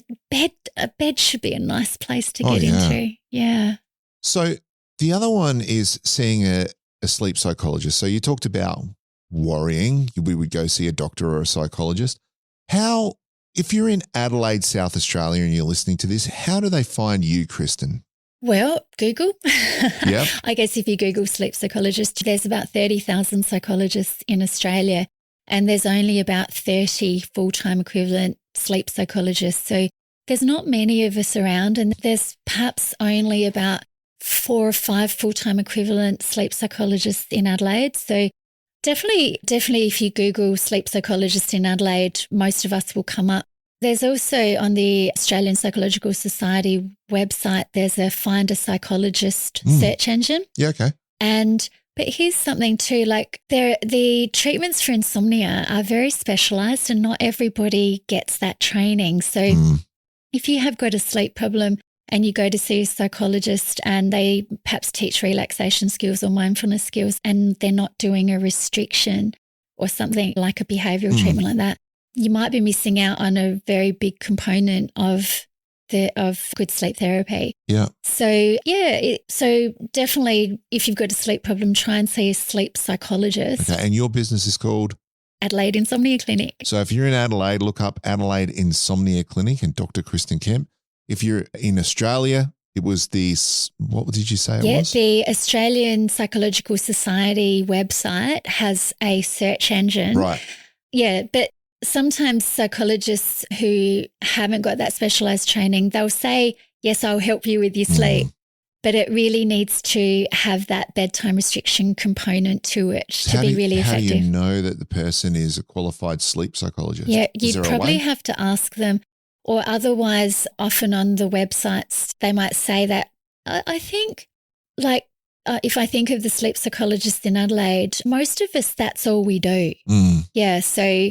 a bed should be a nice place to get into. Yeah. So the other one is seeing a sleep psychologist. So you talked about worrying. We would go see a doctor or a psychologist. If you're in Adelaide, South Australia, and you're listening to this, how do they find you, Kristen? Well, Google. Yep. I guess if you Google sleep psychologist, there's about 30,000 psychologists in Australia and there's only about 30 full-time equivalent sleep psychologists. So there's not many of us around and there's perhaps only about 4 or 5 full-time equivalent sleep psychologists in Adelaide. So definitely if you Google sleep psychologist in Adelaide, most of us will come up. There's also on the Australian Psychological Society website, there's a Find a Psychologist search engine. Yeah, okay. And But here's something too, like the treatments for insomnia are very specialized and not everybody gets that training. So if you have got a sleep problem and you go to see a psychologist and they perhaps teach relaxation skills or mindfulness skills and they're not doing a restriction or something like a behavioural treatment like that, you might be missing out on a very big component of good sleep therapy. Yeah. So, so definitely if you've got a sleep problem, try and see a sleep psychologist. Okay. And your business is called? Adelaide Insomnia Clinic. So if you're in Adelaide, look up Adelaide Insomnia Clinic and Dr. Kristyn Kemp. If you're in Australia, it was what did you say it was? Yeah, the Australian Psychological Society website has a search engine. Right. Yeah, but sometimes psychologists who haven't got that specialised training, they'll say, yes, I'll help you with your sleep. But it really needs to have that bedtime restriction component to it to be really effective. How do you know that the person is a qualified sleep psychologist? Yeah, you'd probably have to ask them, or otherwise often on the websites they might say that, I think if I think of the sleep psychologist in Adelaide, most of us, that's all we do. Yeah, so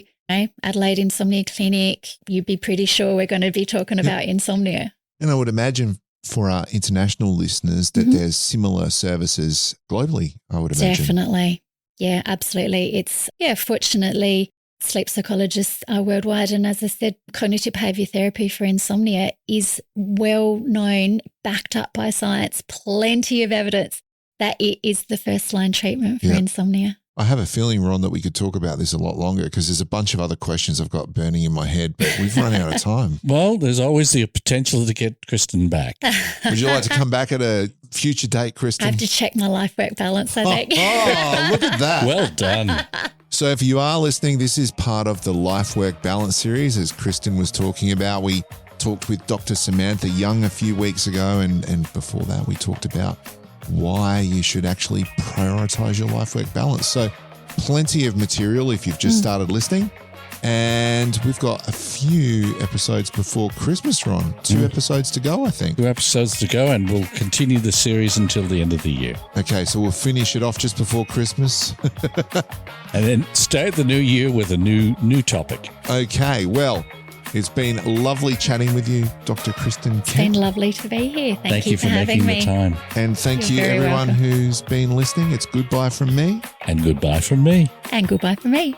Adelaide Insomnia Clinic, you'd be pretty sure we're going to be talking about insomnia. And I would imagine for our international listeners that there's similar services globally, I would imagine. Definitely. Yeah, absolutely. Fortunately, sleep psychologists are worldwide. And as I said, cognitive behaviour therapy for insomnia is well known, backed up by science, plenty of evidence that it is the first line treatment for insomnia. I have a feeling, Ron, that we could talk about this a lot longer because there's a bunch of other questions I've got burning in my head, but we've run out of time. Well, there's always the potential to get Kristen back. Would you like to come back at a future date, Kristen? I have to check my life-work balance, I think. Oh, look at that. Well done. So if you are listening, this is part of the Life-Work Balance series, as Kristen was talking about. We talked with Dr. Samantha Young a few weeks ago, and before that we talked about why you should actually prioritize your life-work balance. So plenty of material if you've just started listening. And we've got a few episodes before Christmas, Ron. 2 episodes to go, I think. 2 episodes to go, and we'll continue the series until the end of the year. Okay, so we'll finish it off just before Christmas. And then start the new year with a new topic. Okay, well, it's been lovely chatting with you, Dr. Kristen Kemp. It's been lovely to be here. Thank you for having me. Making the time. And thank you everyone who's been listening. It's goodbye from me. And goodbye from me. And goodbye from me.